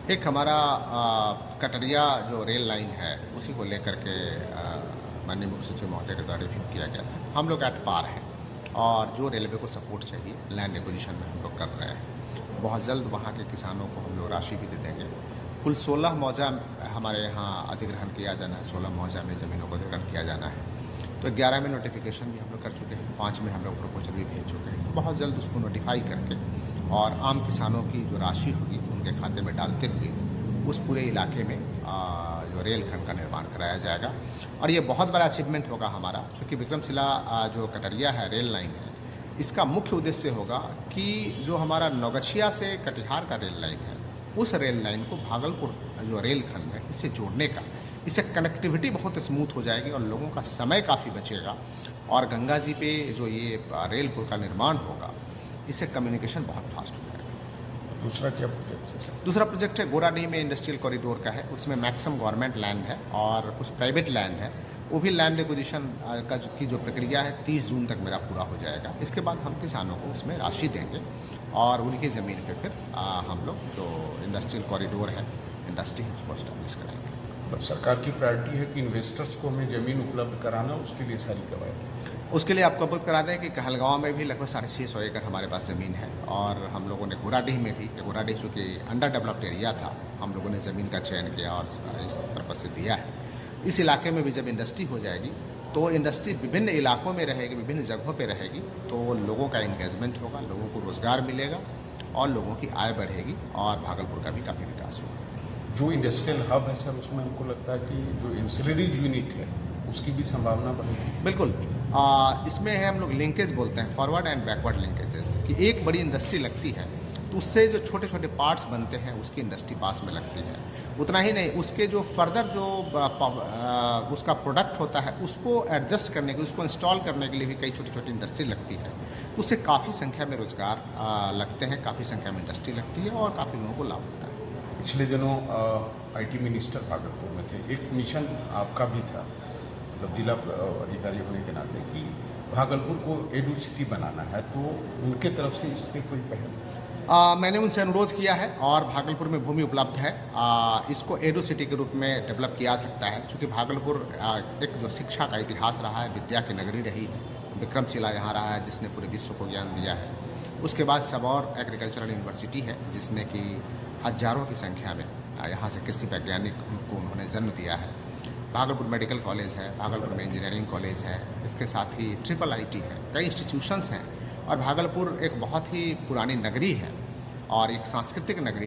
एक हमारा कटरिया जो रेल लाइन है उसी को लेकर के माननीय मुख्य सचिव महोदय के द्वारा रिव्यू किया गया था। हम लोग एट पार हैं और जो रेलवे को सपोर्ट चाहिए लैंड एक्विजिशन में हम लोग कर रहे हैं। बहुत जल्द वहाँ के किसानों को हम लोग राशि भी दे देंगे। कुल 16 मौजा हमारे यहाँ अधिग्रहण किया जाना है, 16 मौजा में ज़मीनों को अधिग्रहण किया जाना है। तो 11 में नोटिफिकेशन भी हम लोग कर चुके हैं, 5 में हम लोग प्रपोजल भी भेज चुके हैं। तो बहुत जल्द उसको नोटिफाई करके और आम किसानों की जो राशि होगी उनके खाते में डालते हुए उस पूरे इलाके में जो रेलखंड का निर्माण कराया जाएगा। और ये बहुत बड़ा अचीवमेंट होगा हमारा, क्योंकि विक्रमशिला जो कटरिया है रेल लाइन है, इसका मुख्य उद्देश्य होगा कि जो हमारा नौगछिया से कटिहार का रेल लाइन है, उस रेल लाइन को भागलपुर जो रेलखंड है इससे जोड़ने का, इससे कनेक्टिविटी बहुत स्मूथ हो जाएगी और लोगों का समय काफ़ी बचेगा। और गंगा जी पे जो ये रेल पुल का निर्माण होगा, इससे कम्युनिकेशन बहुत फास्ट हो जाएगा। दूसरा क्या प्रोजेक्ट है सर? दूसरा प्रोजेक्ट है गोराडीह में इंडस्ट्रियल कॉरिडोर का है। उसमें मैक्सिमम गवर्नमेंट लैंड है और कुछ प्राइवेट लैंड है। वो भी लैंड एक्विजिशन की जो प्रक्रिया है 30 जून तक मेरा पूरा हो जाएगा। इसके बाद हम किसानों को उसमें राशि देंगे और उनकी ज़मीन पे फिर हम लोग जो इंडस्ट्रियल कॉरिडोर है, इंडस्ट्री है, उसको एस्टैब्लिश कराएंगे। मतलब सरकार की प्रायोरिटी है कि इन्वेस्टर्स को हमें ज़मीन उपलब्ध कराना, उसके लिए सारी कवायद। उसके लिए आपको अवगत करा दें कि कहलगांव में भी लगभग 650 एकड़ हमारे पास ज़मीन है और हम लोगों ने गोराडीह में भी, गोराडीह चूँकि अंडर डेवलप्ड एरिया था, हम लोगों ने ज़मीन का चयन किया और इस पर्पज़ से दिया है। इस इलाके में भी जब इंडस्ट्री हो जाएगी तो इंडस्ट्री विभिन्न इलाकों में रहेगी, विभिन्न जगहों पे रहेगी, तो लोगों का एंगेजमेंट होगा, लोगों को रोज़गार मिलेगा और लोगों की आय बढ़ेगी और भागलपुर का भी काफ़ी विकास होगा। जो इंडस्ट्रियल हब है सर, उसमें हमको लगता है कि जो इंसिलरीज यूनिट है उसकी भी संभावना बढ़ेगी। बिल्कुल। इसमें है हम लोग लिंकेज बोलते हैं, फॉरवर्ड एंड बैकवर्ड लिंकेजेस, कि एक बड़ी इंडस्ट्री लगती है तो उससे जो छोटे छोटे पार्ट्स बनते हैं उसकी इंडस्ट्री पास में लगती है। उतना ही नहीं, उसके जो फर्दर जो उसका प्रोडक्ट होता है उसको एडजस्ट करने के, उसको इंस्टॉल करने के लिए भी कई छोटी छोटी इंडस्ट्री लगती है। तो उससे काफ़ी संख्या में रोज़गार लगते हैं, काफ़ी संख्या में इंडस्ट्री लगती है और काफ़ी लोगों को लाभ होता है। पिछले दिनों आईटी मिनिस्टर भागलपुर में थे, एक मिशन आपका भी था, मतलब जिला अधिकारी होने के नाते, कि भागलपुर को एडू सिटी बनाना है, तो उनके तरफ से इस पर कोई पहल? मैंने उनसे अनुरोध किया है और भागलपुर में भूमि उपलब्ध है। इसको एडो सिटी के रूप में डेवलप किया जा सकता है, क्योंकि भागलपुर एक जो शिक्षा का इतिहास रहा है, विद्या की नगरी रही है। विक्रमशिला यहाँ रहा है जिसने पूरे विश्व को ज्ञान दिया है। उसके बाद सबौर एग्रीकल्चरल यूनिवर्सिटी है जिसने कि हजारों की संख्या में यहाँ से कृषि वैज्ञानिक को उन्होंने जन्म दिया है। भागलपुर मेडिकल कॉलेज है, भागलपुर में इंजीनियरिंग कॉलेज है, इसके साथ ही ट्रिपल आईटी है, कई इंस्टीट्यूशंस हैं। और भागलपुर एक बहुत ही पुरानी नगरी है और एक सांस्कृतिक नगरी